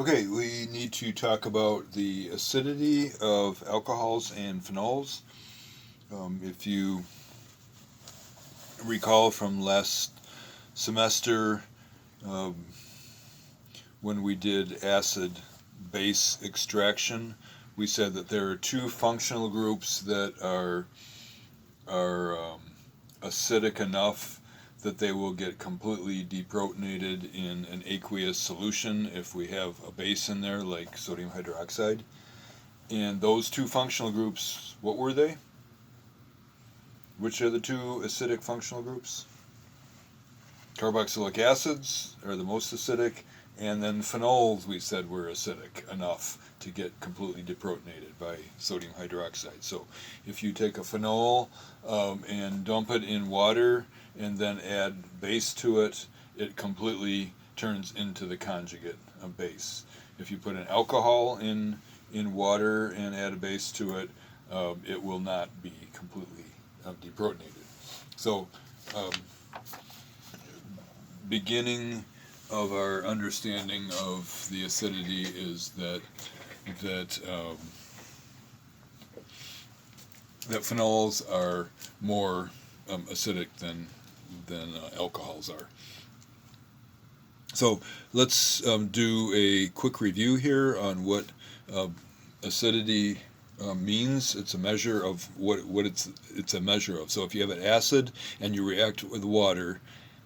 Okay, we need to talk about the acidity of alcohols and phenols. If you recall from last semester, um, when we did acid base extraction, we said that there are two functional groups that are acidic enough that they will get completely deprotonated in an aqueous solution if we have a base in there like sodium hydroxide. And those two functional groups, what were they? Which are the two acidic functional groups? Carboxylic acids are the most acidic, and then phenols we said were acidic enough to get completely deprotonated by sodium hydroxide. So if you take a phenol and dump it in water and then add base to it, it completely turns into the conjugate of base. If you put an alcohol in water and add a base to it, it will not be completely deprotonated. So um, beginning of our understanding of the acidity is that that phenols are more acidic than alcohols are. So let's do a quick review here on what uh, acidity means. It's a measure of what it's a measure of. So if you have an acid and you react with water,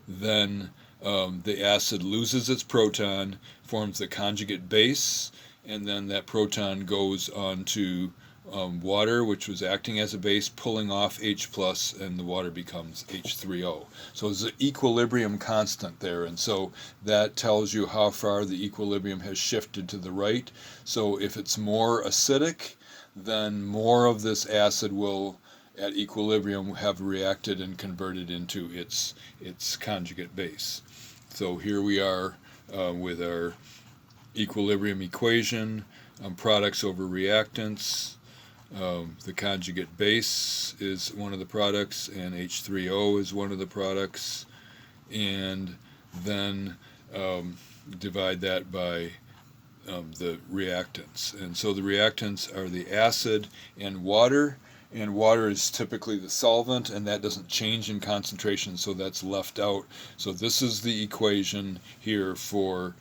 then the acid loses its proton, forms the conjugate base, and then that proton goes on to water, which was acting as a base, pulling off H plus, and the water becomes H3O. So there's an equilibrium constant there, and so that tells you how far the equilibrium has shifted to the right. So if it's more acidic, then more of this acid will at equilibrium have reacted and converted into its conjugate base. So here we are with our equilibrium equation, products over reactants. The conjugate base is one of the products, and H3O is one of the products, and then divide that by the reactants. And so the reactants are the acid and water is typically the solvent, and that doesn't change in concentration, so that's left out. So this is the equation here for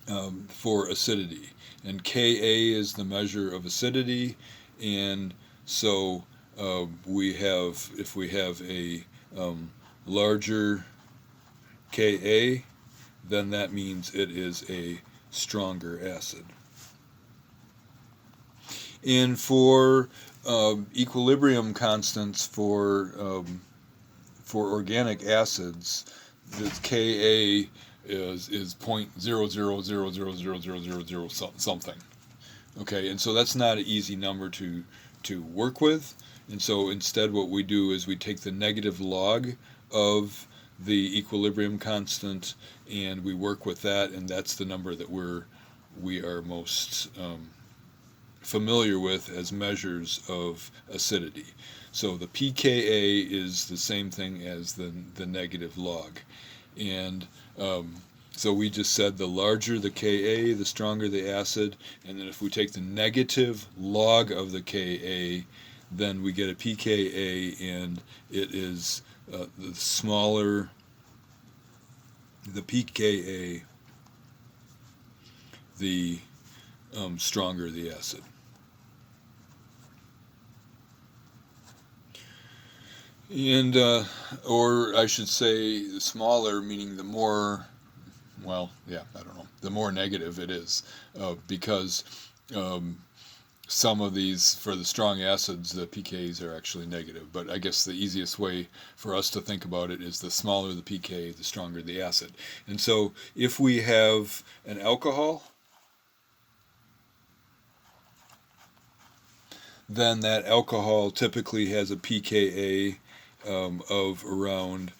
acidity, and Ka is the measure of acidity, and so we have if we have a larger Ka, then that means it is a stronger acid. And for equilibrium constants for organic acids, the Ka is 0.00000000 something. Okay, and so that's not an easy number to work with. And so instead, what we do is we take the negative log of the equilibrium constant and we work with that, and that's the number that we are most familiar with as measures of acidity. So the pKa is the same thing as the negative log. And so we just said the larger the Ka, the stronger the acid. And then if we take the negative log of the Ka, then we get a pKa, and it is the smaller the pKa, the stronger the acid. And or I should say smaller, meaning the more, well, yeah, I don't know, the more negative it is, because um, some of these, for the strong acids, the pKa's are actually negative. But I guess the easiest way for us to think about it is the smaller the pK, the stronger the acid. And so if we have an alcohol, then that alcohol typically has a pKa of around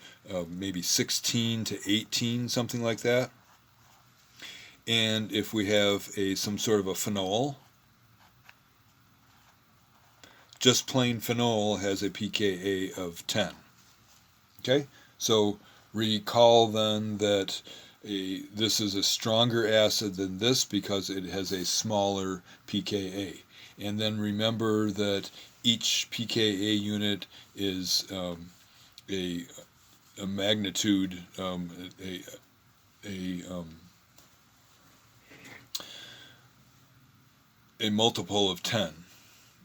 maybe 16 to 18, something like that. And if we have some sort of a phenol, just plain phenol has a pKa of 10. Okay, so recall then that this is a stronger acid than this because it has a smaller pKa. And then remember that each pKa unit is a magnitude, a multiple of 10.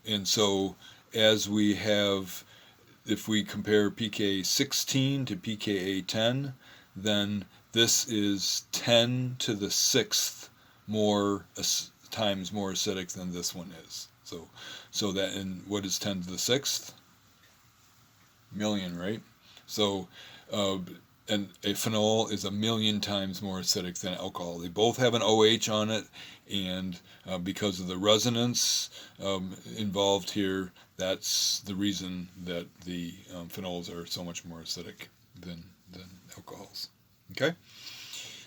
And so as we have, if we compare pKa 16 to pKa 10, then this is 10 to the 6th more times more acidic than this one is. So that, and what is 10 to the 6th? Million, right? So and a phenol is 1,000,000 times more acidic than alcohol. They both have an OH on it, and because of the resonance involved here, that's the reason that the phenols are so much more acidic than alcohols. Okay?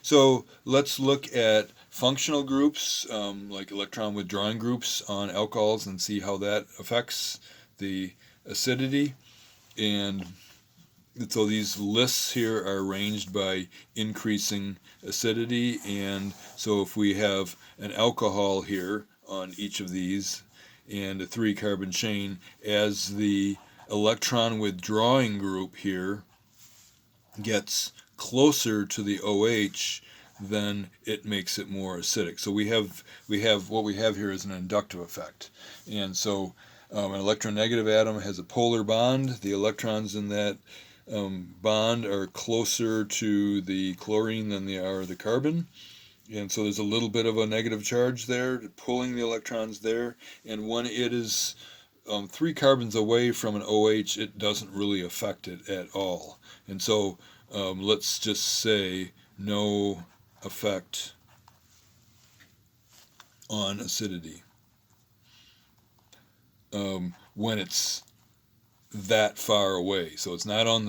So let's look at functional groups, like electron withdrawing groups on alcohols, and see how that affects the acidity. And so these lists here are arranged by increasing acidity, and so if we have an alcohol here on each of these and a 3-carbon chain, as the electron withdrawing group here gets closer to the OH, then it makes it more acidic. So we have what we have here is an inductive effect. And so an electronegative atom has a polar bond. The electrons in that bond are closer to the chlorine than they are the carbon, and so there's a little bit of a negative charge there pulling the electrons there, and when it is 3 carbons away from an OH, it doesn't really affect it at all. And so let's just say no effect on acidity when it's that far away. So it's not on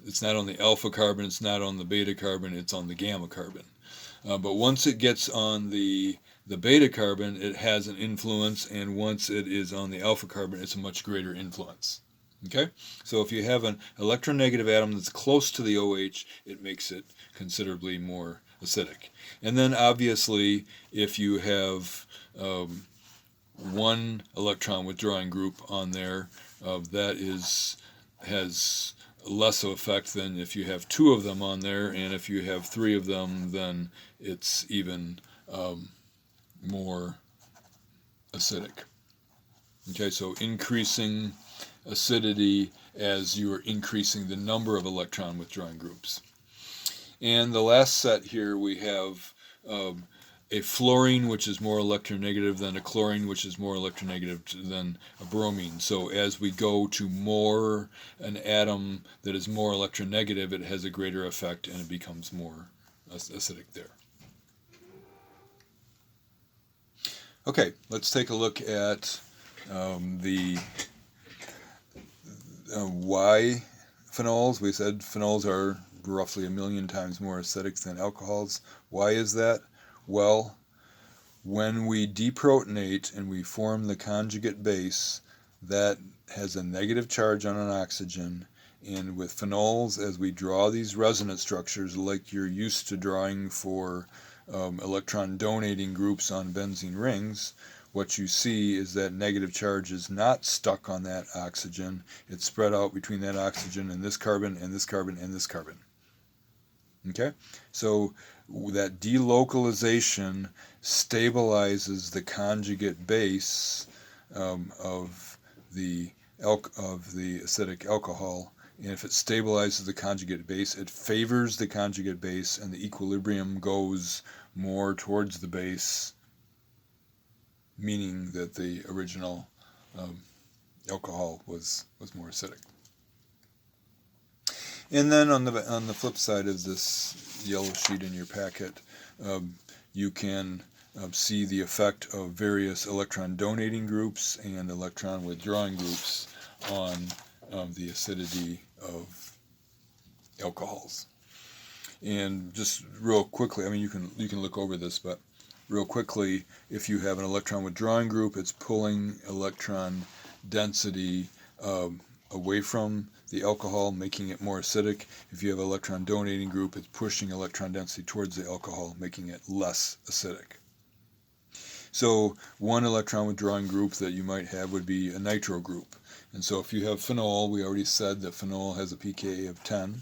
it's not on the alpha carbon, it's not on the beta carbon, it's on the gamma carbon. But once it gets on the beta carbon, it has an influence, and once it is on the alpha carbon, it's a much greater influence. Okay? So if you have an electronegative atom that's close to the OH, it makes it considerably more acidic. And then obviously, if you have one electron withdrawing group on there, that has less of effect than if you have 2 of them on there, and if you have 3 of them, then it's even more acidic. Okay, so increasing acidity as you are increasing the number of electron withdrawing groups. And the last set here we have a fluorine, which is more electronegative than a chlorine, which is more electronegative than a bromine. So as we go to an atom that is more electronegative, it has a greater effect and it becomes more acidic there. Okay, let's take a look at the why phenols. We said phenols are roughly 1,000,000 times more acidic than alcohols. Why is that? Well, when we deprotonate and we form the conjugate base, that has a negative charge on an oxygen, and with phenols, as we draw these resonance structures like you're used to drawing for electron donating groups on benzene rings, what you see is that negative charge is not stuck on that oxygen. It's spread out between that oxygen and this carbon and this carbon and this carbon. Okay? So that delocalization stabilizes the conjugate base of the acidic alcohol, and if it stabilizes the conjugate base, it favors the conjugate base, and the equilibrium goes more towards the base, meaning that the original alcohol was more acidic. And then on the flip side of this yellow sheet in your packet, you can see the effect of various electron donating groups and electron withdrawing groups on the acidity of alcohols. And just real quickly, I mean, you can look over this, but real quickly, if you have an electron withdrawing group, it's pulling electron density away from the alcohol, making it more acidic. If you have an electron donating group, it's pushing electron density towards the alcohol, making it less acidic. So one electron withdrawing group that you might have would be a nitro group. And so if you have phenol, we already said that phenol has a pK of 10.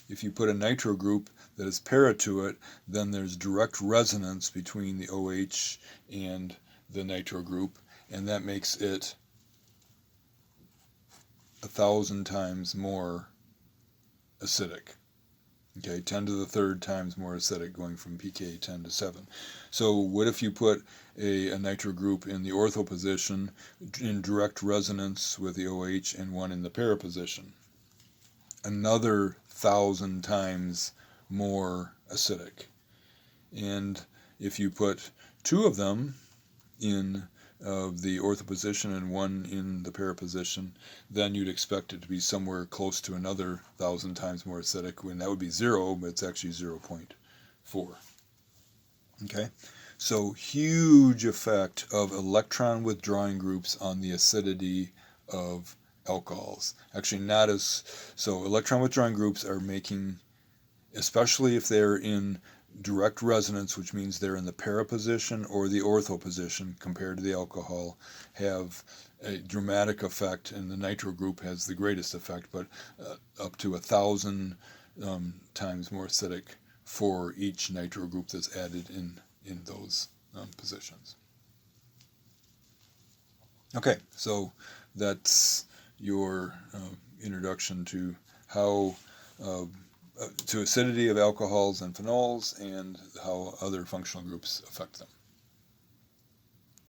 If you put a nitro group that is para to it, then there's direct resonance between the OH and the nitro group, and that makes it 1,000 times more acidic. Okay, 10 to the third times more acidic, going from pK 10 to 7. So what if you put a nitro group in the ortho position in direct resonance with the OH and one in the para position? Another 1,000 times more acidic. And if you put two of them in the ortho position and one in the para position, then you'd expect it to be somewhere close to another 1,000 times more acidic, when that would be 0, but it's actually 0.4. Okay, so huge effect of electron withdrawing groups on the acidity of alcohols. Actually, not as so. Electron withdrawing groups are making, especially if they're in direct resonance, which means they're in the para position or the ortho position compared to the alcohol, have a dramatic effect, and the nitro group has the greatest effect, but up to 1,000 times more acidic for each nitro group that's added in those positions. Okay, so that's your introduction to how to acidity of alcohols and phenols, and how other functional groups affect them.